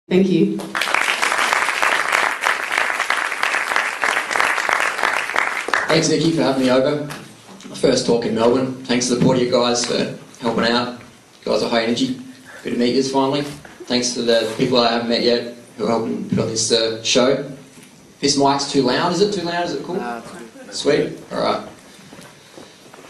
Thank you. Thanks, Nikki, for having me over. My first talk in Melbourne. Thanks to the Port of you guys for helping out. You guys are high energy. Good to meet you finally. Thanks to the people I haven't met yet who are helping put on this show. This mic's too loud. Is it too loud? Is it cool? Sweet. All right.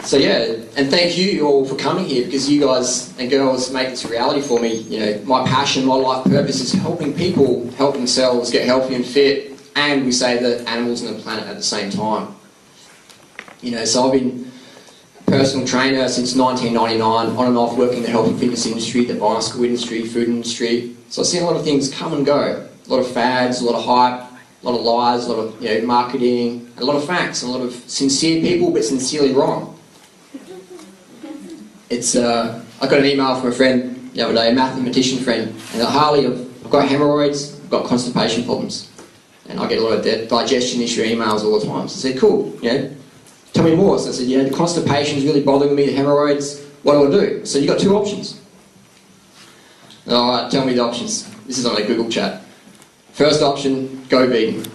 So yeah, and thank you all for coming here, because you guys and girls make this a reality for me. You know, my passion, my life purpose is helping people help themselves get healthy and fit, and we save the animals and the planet at the same time. You know, so I've been a personal trainer since 1999, on and off, working in the health and fitness industry, the bicycle industry, food industry. So I've seen a lot of things come and go. A lot of fads, a lot of hype, a lot of lies, a lot of marketing, a lot of facts, and a lot of sincere people, but sincerely wrong. I got an email from a friend the other day, a mathematician friend, and Harley, I've got hemorrhoids, I've got constipation problems, and I get a lot of digestion issue emails all the time. So I said, cool, tell me more. So I said, the constipation is really bothering me, the hemorrhoids, what do I do? So you got two options. Alright, tell me the options. This is on a Google chat. First option, go vegan.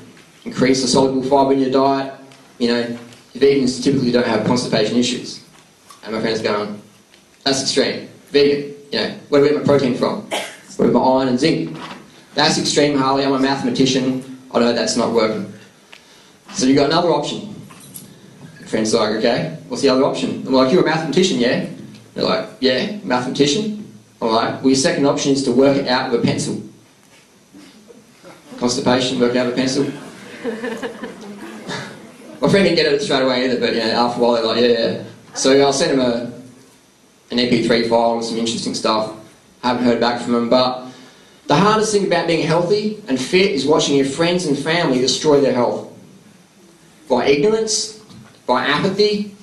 Increase the soluble fibre in your diet. Vegans typically don't have constipation issues. And my friend's going, that's extreme. Vegan. Where do I get my protein from? Where do I get my iron and zinc? That's extreme, Harley. I'm a mathematician. I know that's not working. So you got another option. My friend's like, okay, what's the other option? I'm like, you're a mathematician, yeah? They're like, yeah, mathematician. I'm like, well, your second option is to work it out with a pencil. Constipation, work it out with a pencil. My friend didn't get it straight away either, but after a while they're like, yeah. So I'll send him an MP3 file with some interesting stuff. Haven't heard back from him, but the hardest thing about being healthy and fit is watching your friends and family destroy their health. By ignorance, by apathy,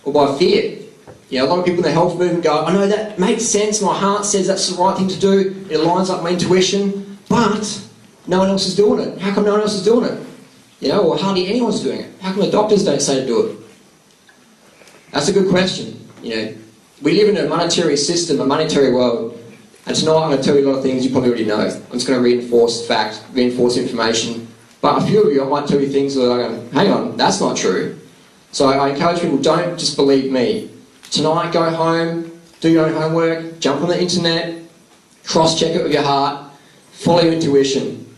or by fear. A lot of people in the health movement go, I know that makes sense, my heart says that's the right thing to do, it lines up with my intuition, but no one else is doing it. How come no one else is doing it? Or hardly anyone's doing it. How come the doctors don't say to do it? That's a good question. We live in a monetary system, a monetary world, and tonight I'm going to tell you a lot of things you probably already know. I'm just going to reinforce fact, reinforce information, but a few of you, I might tell you things that are going, hang on, that's not true. So I encourage people, don't just believe me. Tonight, go home, do your own homework, jump on the internet, cross-check it with your heart, follow your intuition,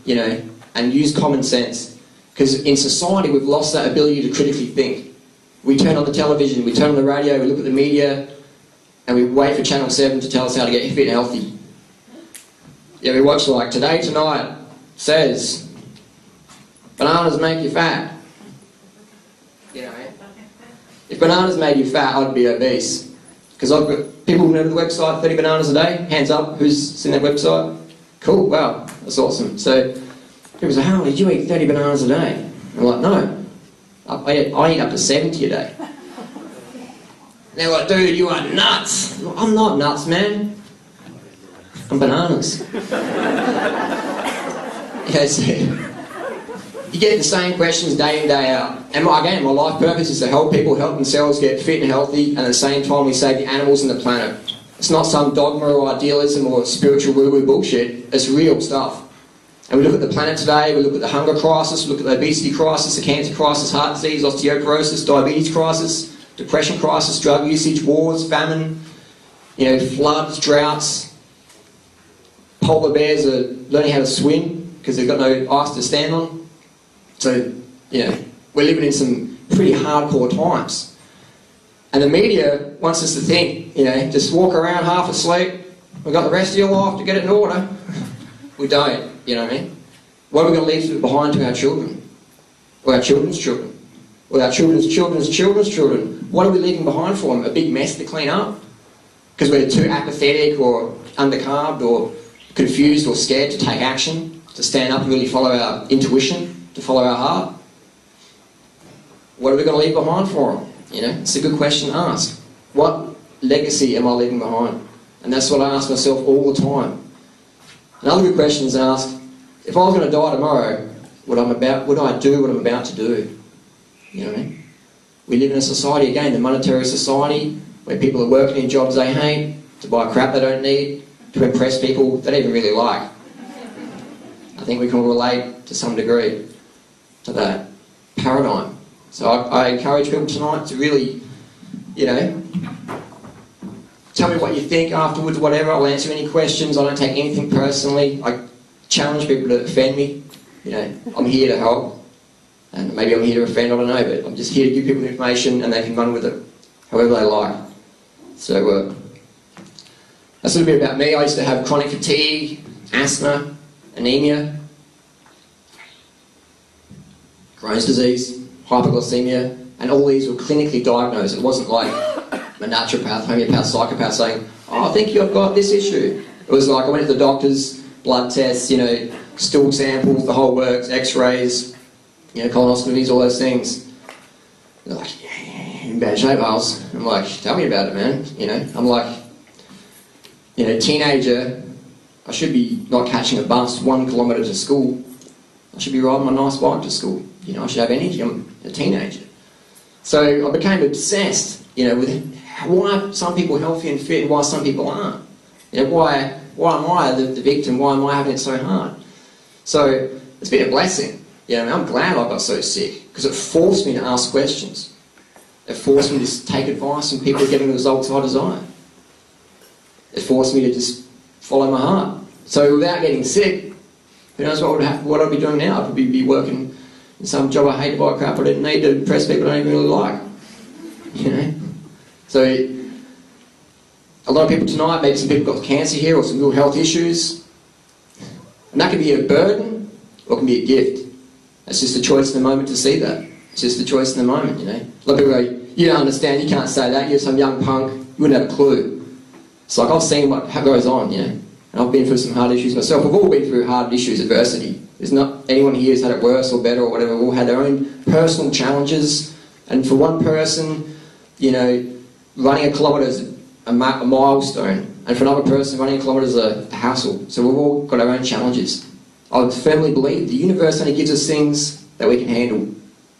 and use common sense. Because in society, we've lost that ability to critically think. We turn on the television, we turn on the radio, we look at the media, and we wait for Channel 7 to tell us how to get fit and healthy. We watch like Today Tonight says, bananas make you fat. If bananas made you fat, I'd be obese. Because I've got people who know the website, 30 bananas a day. Hands up, who's seen that website? Cool, wow, that's awesome. So people say, how did you eat 30 bananas a day? I'm like, no, I eat up to 70 a day. And they're like, dude, you are nuts. I'm not nuts, man. I'm bananas. So you get the same questions day in, day out. And my life purpose is to help people help themselves get fit and healthy, and at the same time we save the animals and the planet. It's not some dogma or idealism or spiritual woo-woo bullshit. It's real stuff. And we look at the planet today, we look at the hunger crisis, we look at the obesity crisis, the cancer crisis, heart disease, osteoporosis, diabetes crisis, depression crisis, drug usage, wars, famine, floods, droughts. Polar bears are learning how to swim because they've got no ice to stand on. So, we're living in some pretty hardcore times. And the media wants us to think, just walk around half asleep, we've got the rest of your life to get it in order. We don't, you know what I mean? What are we going to leave behind to our children? Or our children's children? Or our children's children's children's children? What are we leaving behind for them? A big mess to clean up? Because we're too apathetic or undercarbed or confused or scared to take action, to stand up and really follow our intuition, to follow our heart? What are we going to leave behind for them? It's a good question to ask. What legacy am I leaving behind? And that's what I ask myself all the time. Another good question is asked, if I was going to die tomorrow, would I do what I'm about to do? You know what I mean? We live in a society, again, the monetary society, where people are working in jobs they hate, to buy crap they don't need, to impress people they don't even really like. I think we can relate to some degree to that paradigm. So I encourage people tonight to really, you know, tell me what you think afterwards, whatever. I'll answer any questions. I don't take anything personally. I challenge people to offend me. You know, I'm here to help. And maybe I'm here to offend, I don't know, but I'm just here to give people information and they can run with it however they like. So that's a little bit about me. I used to have chronic fatigue, asthma, anemia, Crohn's disease, hypoglycemia, and all these were clinically diagnosed. It wasn't like a naturopath, homeopath, psychopath saying, oh, I think you've got this issue. It was like I went to the doctors, blood tests, you know, stool samples, the whole works, x-rays, you know, colonoscopies, all those things. They're like, yeah, in bad shape, Miles. I'm like, tell me about it, man. You know, I'm like, you know, teenager, I should be not catching a bus 1 kilometre to school. I should be riding my nice bike to school. You know, I should have energy. I'm a teenager. So I became obsessed, you know, with why are some people healthy and fit and why some people aren't. You know, why am I the victim? Why am I having it so hard? So it's been a blessing. You know, I'm glad I got so sick because it forced me to ask questions. It forced me to take advice from people getting the results I desire. It forced me to just follow my heart. So without getting sick, who knows what I'd be doing now? I'd probably be working in some job I hated by crap I didn't need to impress people I don't even really like. You know? So a lot of people tonight, maybe some people got cancer here or some real health issues. And that can be a burden or it can be a gift. It's just a choice in the moment to see that. It's just a choice in the moment, you know. A lot of people go, you don't understand, you can't say that, you're some young punk, you wouldn't have a clue. It's like I've seen what goes on, you know. And I've been through some hard issues myself. We've all been through hard issues, adversity. There's not anyone here who's had it worse or better or whatever. We've all had their own personal challenges. And for one person, you know, running a kilometre is a milestone. And for another person, running a kilometre is a hassle. So we've all got our own challenges. I firmly believe the universe only gives us things that we can handle.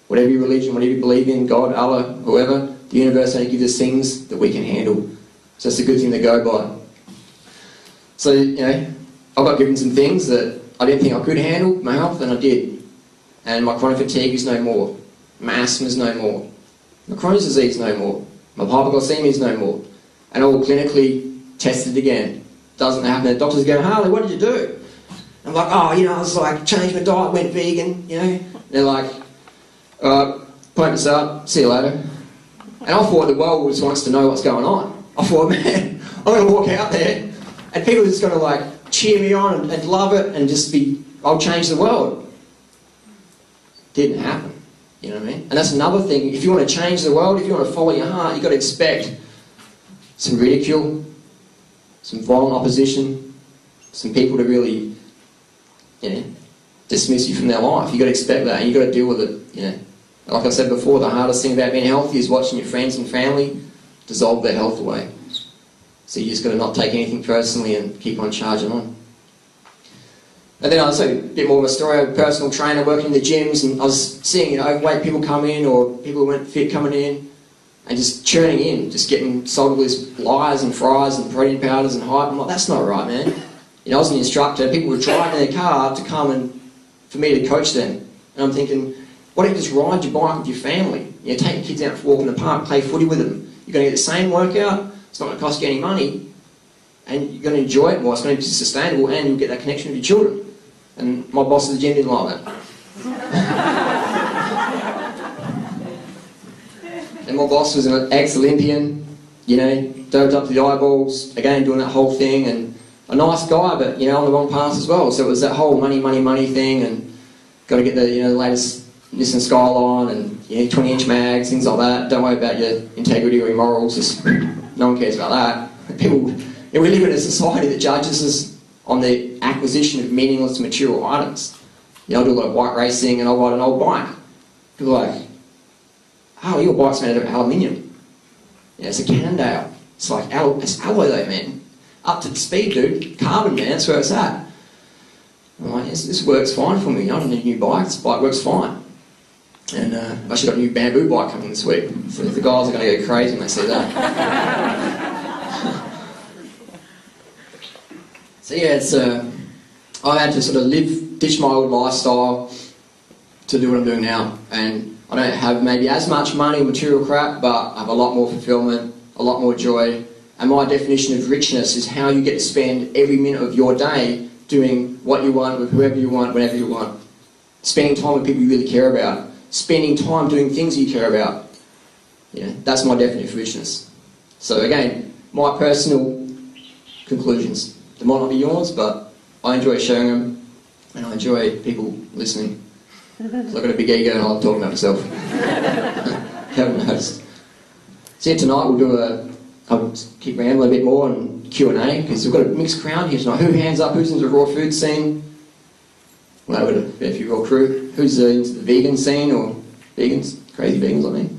Whatever your religion, whatever you believe in, God, Allah, whoever, the universe only gives us things that we can handle. So it's a good thing to go by. So, you know, I got given some things that I didn't think I could handle, my health, and I did. And my chronic fatigue is no more. My asthma is no more. My Crohn's disease is no more. My hypoglycemia is no more. And all clinically tested again. Doesn't happen. The doctors go, Harley, what did you do? I'm like, oh, you know, I was like, changed my diet, went vegan, you know. And they're like, point this up, see you later. And I thought the world just wants to know what's going on. I thought, man, I'm going to walk out there and people are just going to like cheer me on and love it and just be, I'll change the world. Didn't happen, you know what I mean? And that's another thing, if you want to change the world, if you want to follow your heart, you've got to expect some ridicule, some violent opposition, some people to really, you know, dismiss you from their life. You've got to expect that and you've got to deal with it, you know. Like I said before, the hardest thing about being healthy is watching your friends and family dissolve their health away. So you just got to not take anything personally and keep on charging on. And then I'll say a bit more of a story. I'm a personal trainer working in the gyms and I was seeing, you know, overweight people come in or people who weren't fit coming in and just churning in, just getting sold all these lies and fries and protein powders and hype. I'm like, that's not right, man. You know, I was an instructor, people were driving their car to come and for me to coach them. And I'm thinking, why don't you just ride your bike with your family? You know, take your kids out for a walk in the park, play footy with them. You're going to get the same workout, it's not going to cost you any money, and you're going to enjoy it more, it's going to be sustainable, and you'll get that connection with your children. And my boss at the gym didn't like that. And my boss was an ex-Olympian, you know, doped up to the eyeballs, again doing that whole thing, and a nice guy, but, you know, on the wrong path as well. So it was that whole money, money, money thing, and got to get the, you know, the latest Nissan Skyline and, you know, 20-inch mags, things like that. Don't worry about your integrity or your morals. Just, no one cares about that. People, you know, we live in a society that judges us on the acquisition of meaningless material items. You know, I do a lot of bike racing and I ride an old bike. People are like, oh, your bike's made out of aluminium. Yeah, it's a Cannondale. It's like, it's alloy though, man. Up to the speed, dude. Carbon, man, that's where it's at. I'm like, this works fine for me. I don't need a new bike. This bike works fine. And I've actually got a new bamboo bike coming this week. So the guys are going to go crazy when they see that. So yeah, it's I've had to sort of ditch my old lifestyle to do what I'm doing now. And I don't have maybe as much money or material crap, but I have a lot more fulfillment, a lot more joy. And my definition of richness is how you get to spend every minute of your day doing what you want, with whoever you want, whenever you want. Spending time with people you really care about. Spending time doing things you care about. That's my definition of richness. So again, my personal conclusions. They might not be yours, but I enjoy sharing them, and I enjoy people listening. So I've got a big ego and I love talking about myself. Haven't noticed. So yeah, tonight we'll do I'll keep rambling a bit more and Q&A, because we've got a mixed crowd here tonight. Who hands up? Who's into the raw food scene? Well, I've got a fair few raw crew. Who's into the vegan scene, or vegans? Crazy vegans like me.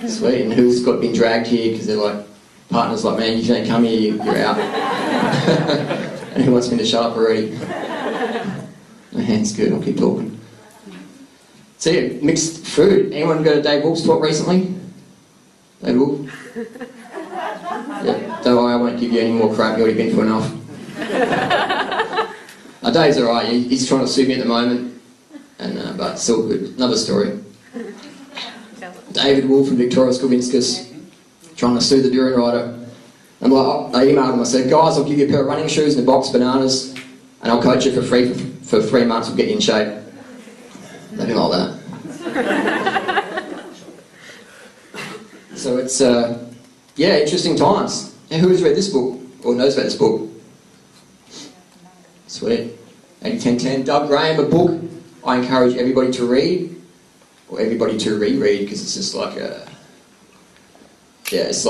Sweet. And who's been dragged here because they're like partners like, man, you don't come here, you're out. And who wants me to shut up already? My hand's good, I'll keep talking. So yeah, mixed food. Anyone go to Dave Wolf's talk recently? Dave Wolf? Yeah, don't worry, I won't give you any more crap, you've already been through enough. Dave's alright, he's trying to sue me at the moment, and but still good. Another story. David Wolf from Victoria Skovinskis, trying to sue the Durianrider. And I emailed him, I said, guys, I'll give you a pair of running shoes and a box of bananas, and I'll coach you for free for 3 months, we'll get you in shape. They didn't like that. So it's, yeah, interesting times. Now, who has read this book, or knows about this book? Sweet. 80-10-10. Doug Graham, a book I encourage everybody to read, or everybody to reread, because it's just like it's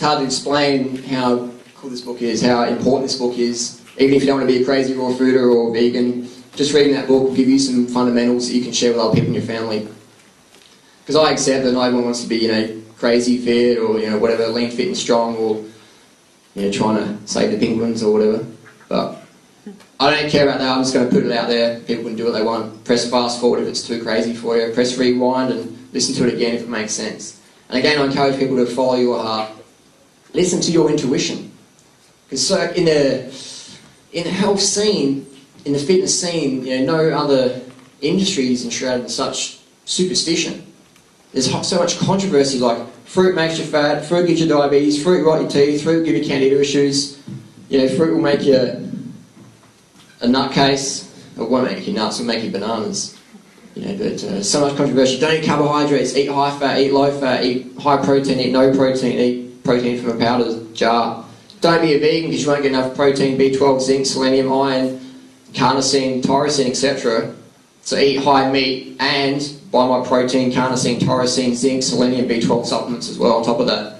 hard to explain how cool this book is, how important this book is. Even if you don't want to be a crazy raw fooder or vegan, just reading that book will give you some fundamentals that you can share with other people in your family. Because I accept that not everyone wants to be, crazy fit, or, whatever, lean, fit and strong, or, trying to save the penguins or whatever. But I don't care about that, I'm just going to put it out there. People can do what they want. Press fast forward if it's too crazy for you. Press rewind and listen to it again if it makes sense. And again, I encourage people to follow your heart. Listen to your intuition. Because so in the health scene, in the fitness scene, no other industry is enshrouded in such superstition. There's so much controversy, like fruit makes you fat, fruit gives you diabetes, fruit rot your teeth, fruit will give you candida issues, fruit will make you a nutcase. It won't make you nuts, it'll make you bananas. But so much controversy. Don't eat carbohydrates, eat high fat, eat low fat, eat high protein, eat no protein, eat protein from a powder jar. Don't be a vegan because you won't get enough protein, B12, zinc, selenium, iron, carnosine, tyrosine, etc. So eat high meat and buy my protein, carnosine, tyrosine, zinc, selenium, B12 supplements as well on top of that.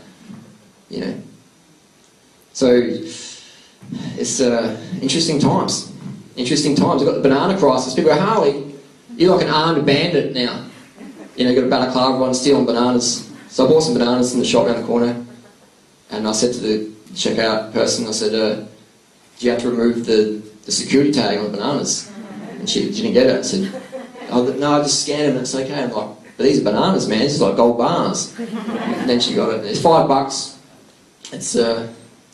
So it's interesting times. Interesting times. We've got the banana crisis. People go, Harley, you're like an armed bandit now. You've got a balaclava on stealing bananas. So I bought some bananas in the shop around the corner, and I said to the checkout person, I said, do you have to remove the security tag on the bananas? And she didn't get it. I said, no, I just scanned them and it's okay. I'm like, but these are bananas, man. This is like gold bars. And then she got it. It's $5. It's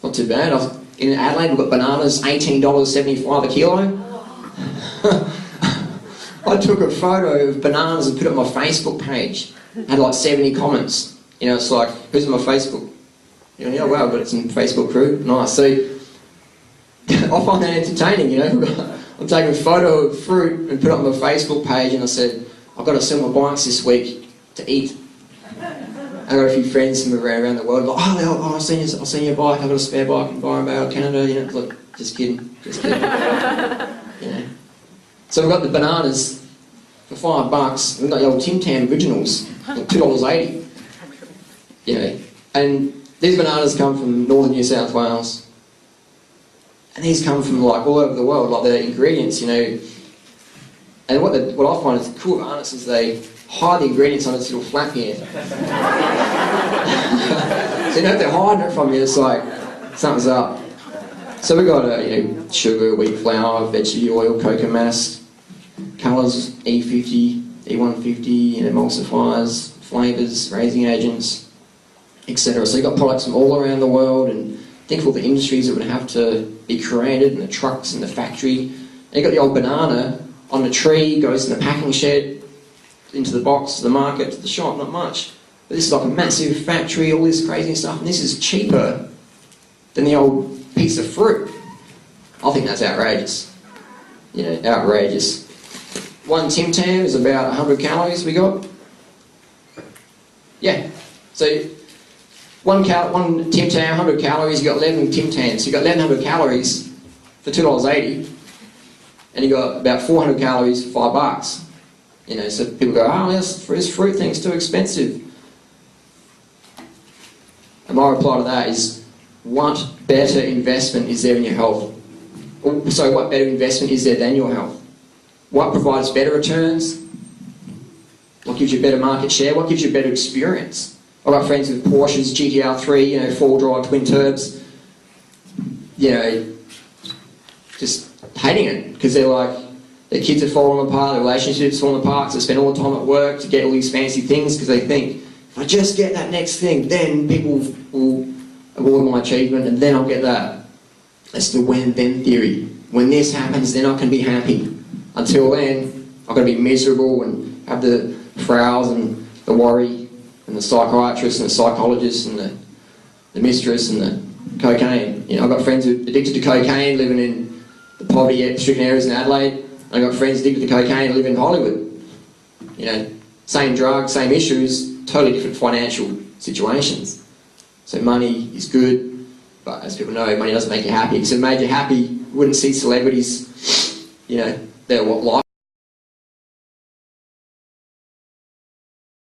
not too bad. In Adelaide, we've got bananas, $18.75 a kilo. I took a photo of bananas and put it on my Facebook page. Had like 70 comments. It's like, who's on my Facebook? Oh wow, I've got some Facebook crew. Nice. So I find that entertaining, I'm taking a photo of fruit and put it on my Facebook page, and I said, I've got to sell my bikes this week to eat. I got a few friends from around the world, like, I'll send you a bike, I've got a spare bike in Byron Bay, Canada, like, just kidding. So we've got the bananas for $5, we've got the old Tim Tam originals, like $2.80. And these bananas come from northern New South Wales. And these come from like all over the world, like the ingredients, And what I find is cool about bananas is they hide the ingredients on this little flap here. So if they're hiding it from you, it's like something's up. So we've got sugar, wheat flour, vegetable oil, cocoa mass, colours, E50, E150, emulsifiers, flavours, raising agents, etc. So you've got products from all around the world, and think of all the industries that would have to be created, and the trucks and the factory. And you got the old banana on the tree, goes in the packing shed, into the box, to the market, to the shop, not much. But this is like a massive factory, all this crazy stuff, and this is cheaper than the old piece of fruit. I think that's outrageous. You know, outrageous. One Tim Tam is about 100 calories we got. Yeah. So one Tim Tam, 100 calories, you got 11 Tim Tams. You got 1,100 calories for $2.80, and you got about 400 calories for $5. You know, so people go, oh, this fruit thing's too expensive. And my reply to that is, what better investment is there in your health? So what better investment is there than your health? What provides better returns? What gives you better market share? What gives you better experience? I've got friends with Porsches, GTR 3, you know, 4-drive twin turbs, you know, just hating it because they're like, their kids are falling apart, their relationships falling apart, so they spend all the time at work to get all these fancy things because they think, if I just get that next thing, then people will award my achievement and then I'll get that. That's the when-then theory. When this happens, then I can be happy. Until then, I've got to be miserable and have the frowns and the worry and the psychiatrist and the psychologist and the mistress and the cocaine. You know, I've got friends who are addicted to cocaine living in the poverty-stricken areas in Adelaide. I've got friends addicted to cocaine who live in Hollywood. You know, same drug, same issues, totally different financial situations. So money is good, but as people know, money doesn't make you happy. If it made you happy, you wouldn't see celebrities, you know, their life.